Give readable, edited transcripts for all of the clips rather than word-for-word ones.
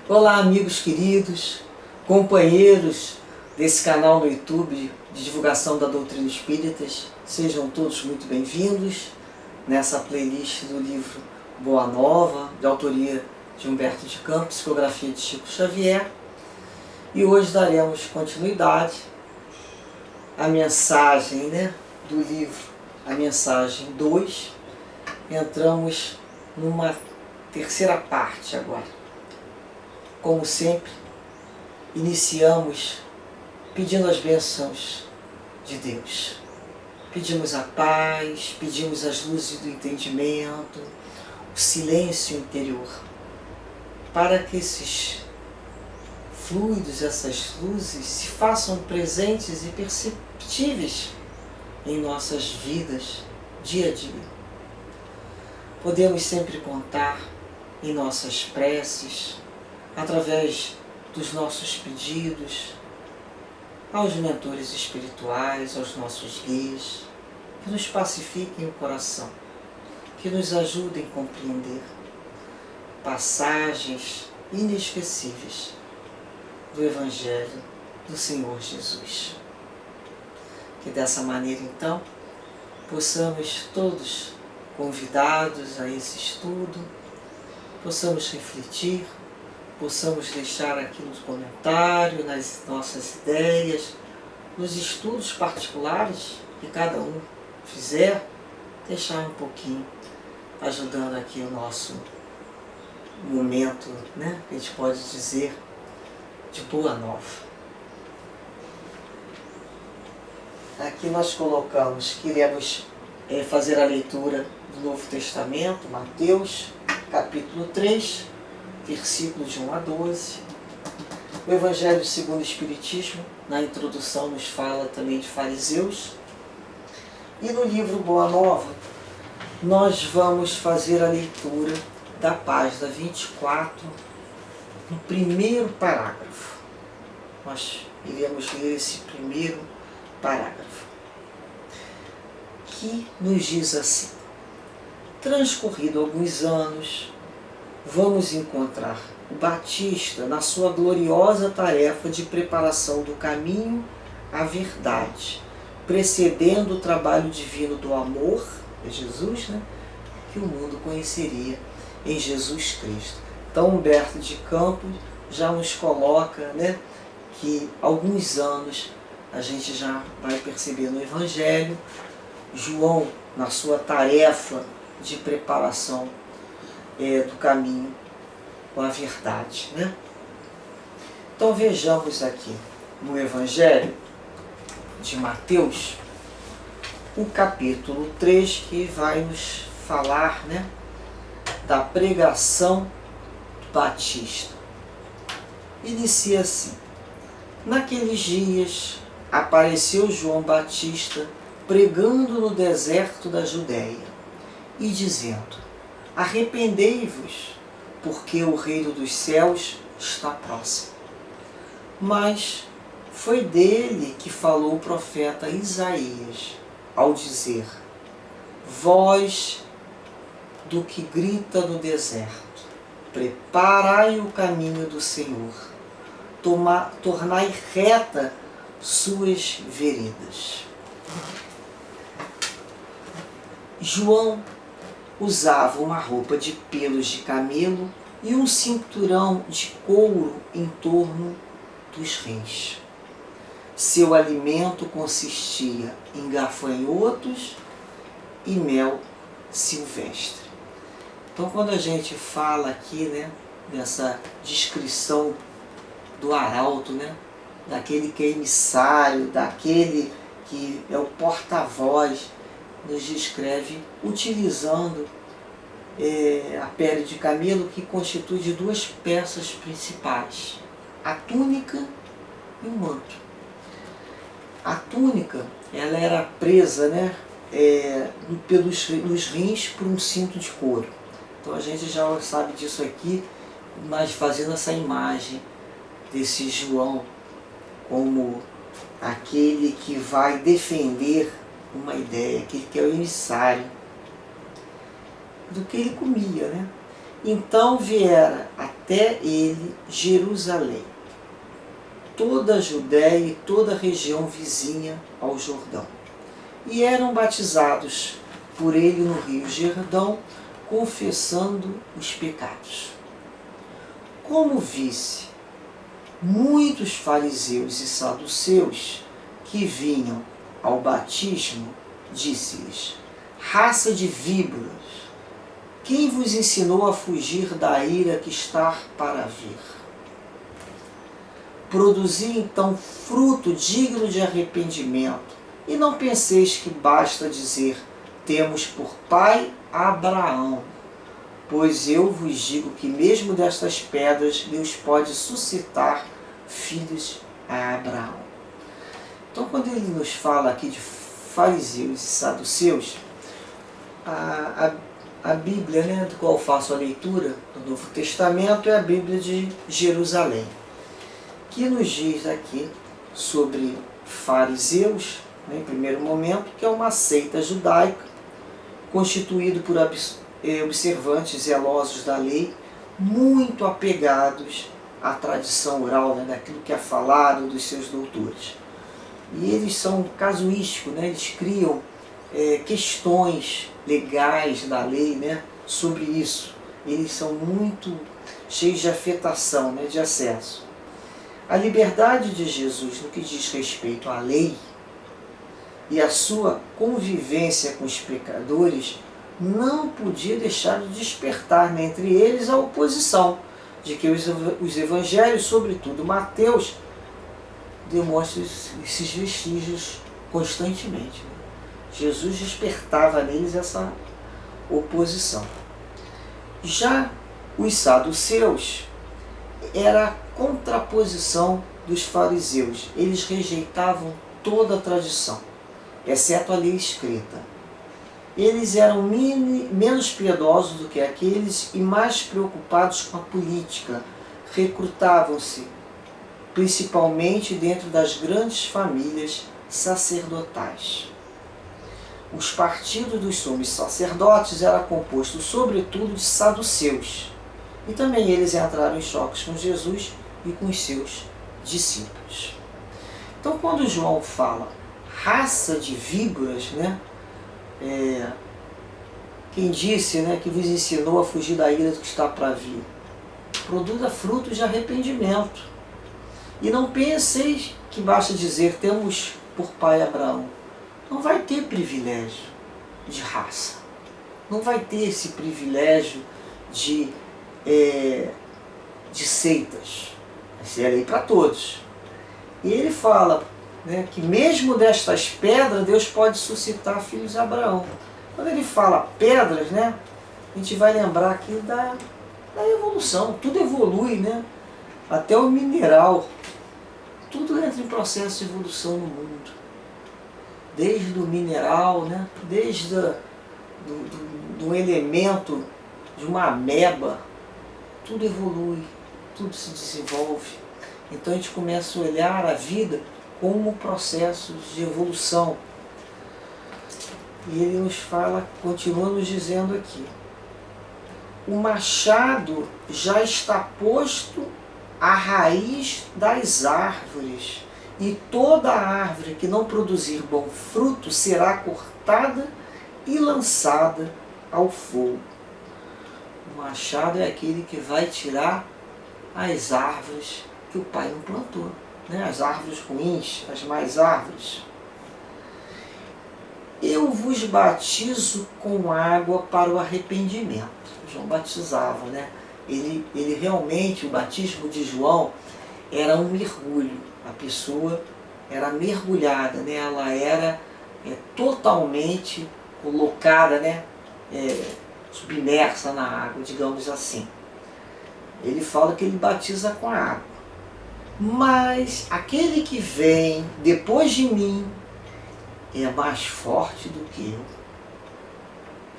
Olá, amigos queridos, companheiros desse canal no YouTube de divulgação da doutrina espíritas, sejam todos muito bem-vindos nessa playlist do livro Boa Nova, de autoria de Humberto de Campos, psicografia de Chico Xavier. E hoje daremos continuidade à mensagem do livro, a mensagem 2. Entramos numa terceira parte agora. Como sempre, iniciamos pedindo as bênçãos de Deus. Pedimos a paz, pedimos as luzes do entendimento, o silêncio interior, para que esses fluidos, essas luzes se façam presentes e perceptíveis em nossas vidas, dia a dia. Podemos sempre contar em nossas preces, através dos nossos pedidos aos mentores espirituais, aos nossos guias, que nos pacifiquem o coração, que nos ajudem a compreender passagens inesquecíveis do Evangelho do Senhor Jesus. Que dessa maneira, então, possamos todos, convidados a esse estudo, possamos refletir, possamos deixar aqui nos comentários, nas nossas ideias, nos estudos particulares que cada um fizer, deixar um pouquinho, ajudando aqui o nosso momento, que a gente pode dizer, de boa nova. Aqui nós colocamos, queremos fazer a leitura do Novo Testamento, Mateus, capítulo 3, versículos de 1 a 12. O Evangelho segundo o Espiritismo, na introdução, nos fala também de fariseus. E no livro Boa Nova, nós vamos fazer a leitura da página 24, no primeiro parágrafo. Nós iremos ler esse primeiro parágrafo, que nos diz assim: transcorrido alguns anos, vamos encontrar o Batista na sua gloriosa tarefa de preparação do caminho à verdade, precedendo o trabalho divino do amor de Jesus, que o mundo conheceria em Jesus Cristo. Então, Humberto de Campos já nos coloca que alguns anos a gente já vai perceber no Evangelho, João, na sua tarefa de preparação do caminho com a verdade. Então vejamos aqui no Evangelho de Mateus, o capítulo 3, que vai nos falar da pregação do Batista. Inicia assim: naqueles dias apareceu João Batista pregando no deserto da Judéia e dizendo: arrependei-vos, porque o reino dos céus está próximo. Mas foi dele que falou o profeta Isaías, ao dizer: voz do que grita no deserto, preparai o caminho do Senhor, tornai reta suas veredas. João usava uma roupa de pelos de camelo e um cinturão de couro em torno dos rins. Seu alimento consistia em gafanhotos e mel silvestre. Então, quando a gente fala aqui dessa descrição do arauto, daquele que é emissário, daquele que é o porta-voz, nos descreve utilizando a pele de camelo, que constitui de duas peças principais: a túnica e o manto. A túnica, ela era presa nos rins por um cinto de couro. Então a gente já sabe disso aqui, mas fazendo essa imagem desse João como aquele que vai defender uma ideia, aquele que é o emissário do que ele comia. Então viera a até ele Jerusalém, toda a Judéia e toda a região vizinha ao Jordão. E eram batizados por ele no rio Jordão, confessando os pecados. Como visse muitos fariseus e saduceus que vinham ao batismo, disse-lhes: raça de víboras, quem vos ensinou a fugir da ira que está para vir? Produzi então fruto digno de arrependimento, e não penseis que basta dizer: temos por pai Abraão, pois eu vos digo que mesmo destas pedras Deus pode suscitar filhos a Abraão. Então, quando ele nos fala aqui de fariseus e saduceus, a Bíblia, né, do qual faço a leitura do Novo Testamento, é a Bíblia de Jerusalém, que nos diz aqui sobre fariseus, né, em primeiro momento, que é uma seita judaica constituída por observantes zelosos da lei, muito apegados à tradição oral, né, daquilo que é falado dos seus doutores. E eles são casuísticos, né, eles criam questões legais da lei, né, sobre isso. Eles são muito cheios de afetação, né, de acesso. A liberdade de Jesus no que diz respeito à lei e a sua convivência com os pecadores não podia deixar de despertar, né, entre eles a oposição, de que os evangelhos, sobretudo Mateus, demonstram esses vestígios constantemente. Jesus despertava neles essa oposição. Já os saduceus era a contraposição dos fariseus. Eles rejeitavam toda a tradição, exceto a lei escrita. Eles eram menos piedosos do que aqueles e mais preocupados com a política. Recrutavam-se principalmente dentro das grandes famílias sacerdotais. Os partidos dos sumos sacerdotes eram compostos sobretudo de saduceus, e também eles entraram em choques com Jesus e com os seus discípulos. Então, quando João fala raça de víboras, né, quem disse, né, que vos ensinou a fugir da ira que está para vir, produza frutos de arrependimento. E não penseis que basta dizer: temos por pai Abraão. Não vai ter privilégio de raça. Não vai ter esse privilégio de seitas. Vai ser a lei para todos. E ele fala, né, que mesmo destas pedras Deus pode suscitar filhos de Abraão. Quando ele fala pedras, né, a gente vai lembrar aqui da evolução. Tudo evolui, né? Até o mineral. Tudo entra em processo de evolução no mundo. Desde o mineral, né? Desde do elemento de uma ameba, tudo evolui, tudo se desenvolve. Então a gente começa a olhar a vida como processos de evolução. E ele nos fala, continua nos dizendo aqui: o machado já está posto à raiz das árvores, e toda árvore que não produzir bom fruto será cortada e lançada ao fogo. O machado é aquele que vai tirar as árvores que o pai não plantou, né? As árvores ruins, as más árvores. Eu vos batizo com água para o arrependimento. João batizava, né? Ele realmente, o batismo de João era um mergulho. A pessoa era mergulhada, né? Ela era totalmente colocada, né? Submersa na água, digamos assim. Ele fala que ele batiza com a água. Mas aquele que vem depois de mim é mais forte do que eu.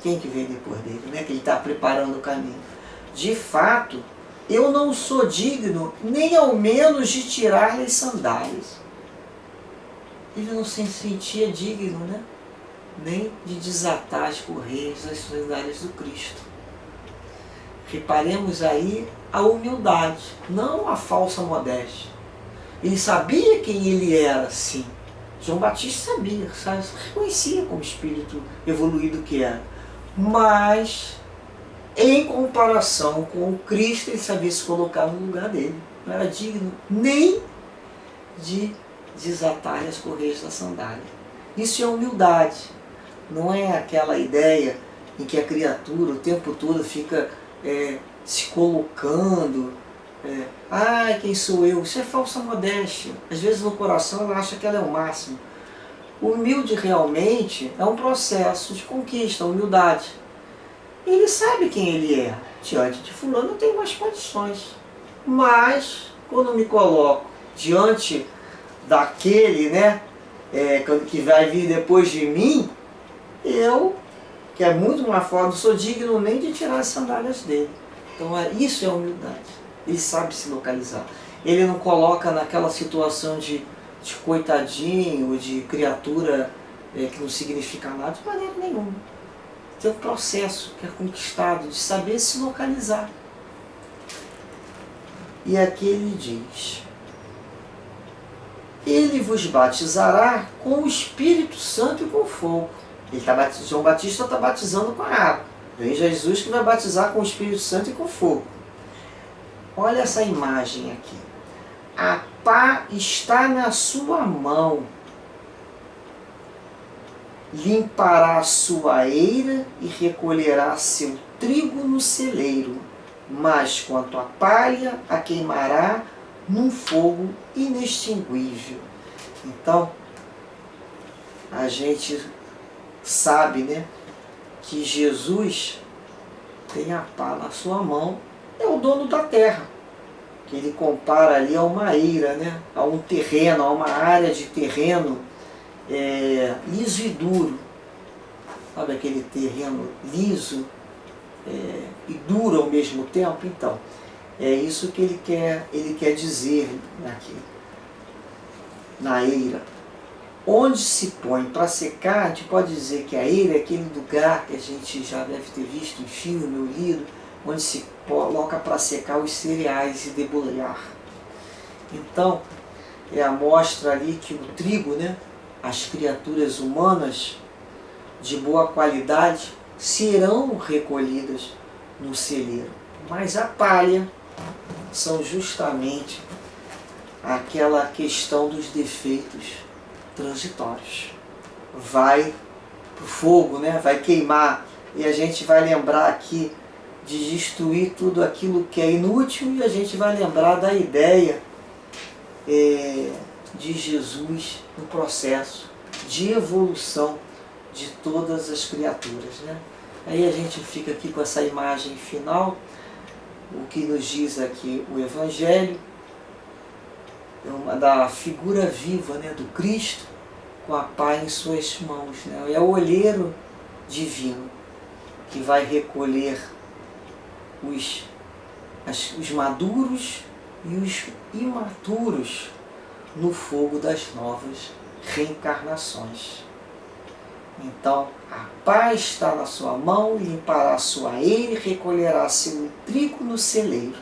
Quem que vem depois dele, né? Que ele está preparando o caminho. De fato, eu não sou digno nem ao menos de tirar-lhe as sandálias. Ele não se sentia digno, né? Nem de desatar as correias das sandálias do Cristo. Reparemos aí a humildade, não a falsa modéstia. Ele sabia quem ele era, sim. João Batista sabia, sabe? Reconhecia como espírito evoluído que era. Mas, em comparação com o Cristo, ele sabia se colocar no lugar dele. Não era digno nem de desatar as correias da sandália. Isso é humildade. Não é aquela ideia em que a criatura o tempo todo fica se colocando. Quem sou eu? Isso é falsa modéstia. Às vezes no coração ela acha que ela é o máximo. O humilde realmente é um processo de conquista, humildade. Ele sabe quem ele é. Diante de fulano eu tenho mais condições. Mas, quando me coloco diante daquele, que vai vir depois de mim, eu, que é muito mais forte, não sou digno nem de tirar as sandálias dele. Então isso é humildade. Ele sabe se localizar. Ele não coloca naquela situação de coitadinho, de criatura que não significa nada, de maneira nenhuma. Tem um processo que é conquistado de saber se localizar. E aqui ele diz: ele vos batizará com o Espírito Santo e com fogo. João Batista está batizando com a água. Vem Jesus que vai batizar com o Espírito Santo e com fogo. Olha essa imagem aqui. A pá está na sua mão. Limpará a sua eira e recolherá seu trigo no celeiro. Mas quanto à palha, a queimará num fogo inextinguível. Então, a gente sabe, que Jesus tem a pá na sua mão, é o dono da terra, que ele compara ali a uma eira, a um terreno, a uma área de terreno liso e duro. Sabe aquele terreno liso e duro ao mesmo tempo? Então, é isso que ele quer dizer aqui, na eira. Onde se põe para secar, a gente pode dizer que a eira é aquele lugar que a gente já deve ter visto em filme ou lido, onde se coloca para secar os cereais e debulhar. Então, é a mostra ali que o trigo, as criaturas humanas de boa qualidade serão recolhidas no celeiro. Mas a palha são justamente aquela questão dos defeitos transitórios. Vai para o fogo, vai queimar, e a gente vai lembrar aqui de destruir tudo aquilo que é inútil, e a gente vai lembrar da ideia de Jesus no processo de evolução de todas as criaturas. Aí a gente fica aqui com essa imagem final, o que nos diz aqui o Evangelho, da figura viva do Cristo com a pá em suas mãos. É o olheiro divino que vai recolher os maduros e os imaturos no fogo das novas reencarnações. Então, a pá está na sua mão, limpará a sua eira e recolherá seu trigo no celeiro.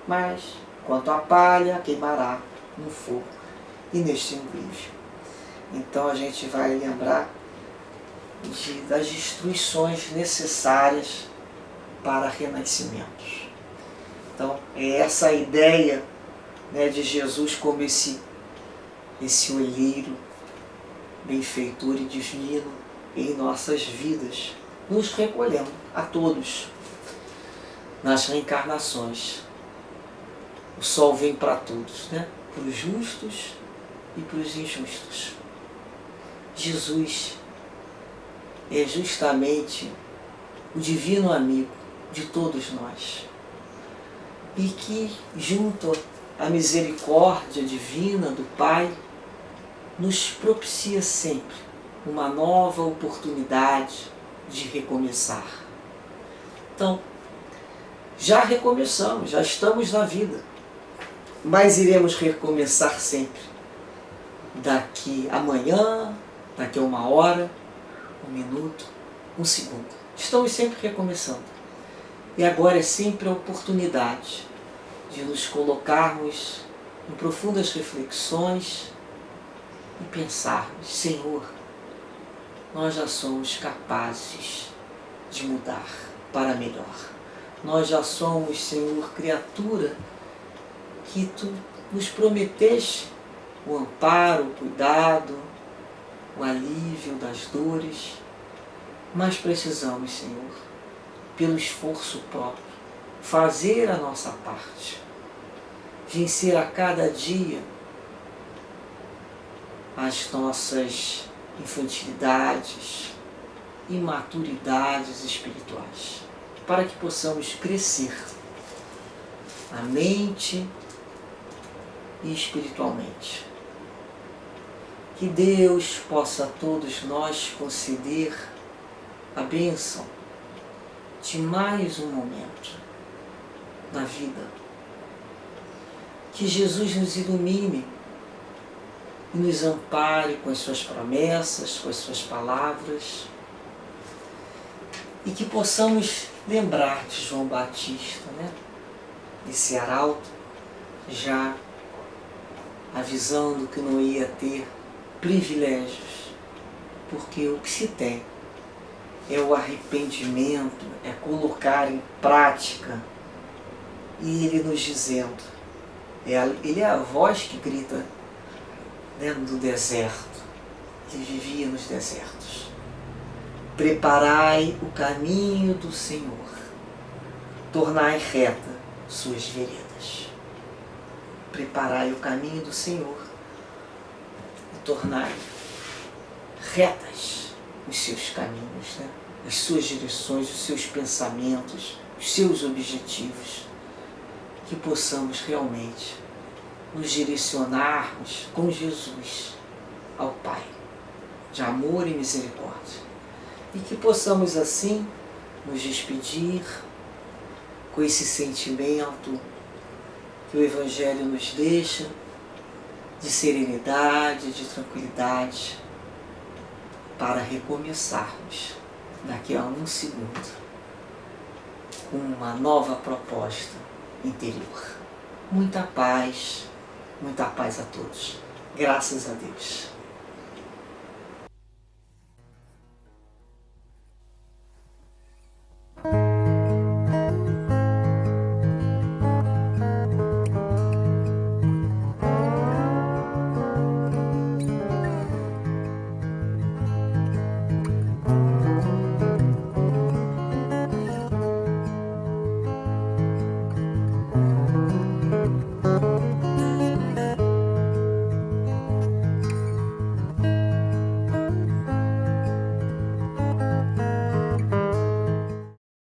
Mas, quanto à palha, queimará no fogo inextinguível. Então a gente vai lembrar das instruções necessárias para renascimentos. Então é essa a ideia de Jesus como esse olheiro benfeitor e divino em nossas vidas, nos recolhendo a todos nas reencarnações. O sol vem para todos, para os justos e para os injustos. Jesus é justamente o divino amigo de todos nós, e que, junto à misericórdia divina do Pai, nos propicia sempre uma nova oportunidade de recomeçar. Então, já recomeçamos, já estamos na vida, mas iremos recomeçar sempre. Daqui amanhã, daqui a 1 hora, 1 minuto, 1 segundo. Estamos sempre recomeçando. E agora é sempre a oportunidade de nos colocarmos em profundas reflexões e pensarmos: Senhor, nós já somos capazes de mudar para melhor. Nós já somos, Senhor, criatura que Tu nos prometeste o amparo, o cuidado, o alívio das dores, mas precisamos, Senhor, pelo esforço próprio, fazer a nossa parte, vencer a cada dia as nossas infantilidades, imaturidades espirituais, para que possamos crescer na mente e espiritualmente. Que Deus possa a todos nós conceder a bênção de mais um momento na vida. Que Jesus nos ilumine e nos ampare com as suas promessas, com as suas palavras, e que possamos lembrar de João Batista, esse arauto, já avisando que não ia ter privilégios, porque o que se tem é o arrependimento, é colocar em prática, e ele nos dizendo, ele é a voz que grita do deserto, ele vivia nos desertos: preparai o caminho do Senhor, tornai reta suas veredas. Preparai o caminho do Senhor e tornai retas os seus caminhos, as suas direções, os seus pensamentos, os seus objetivos. Que possamos realmente nos direcionarmos com Jesus ao Pai, de amor e misericórdia. E que possamos assim nos despedir com esse sentimento que o Evangelho nos deixa, de serenidade, de tranquilidade, para recomeçarmos daqui a um segundo com uma nova proposta interior. Muita paz a todos. Graças a Deus.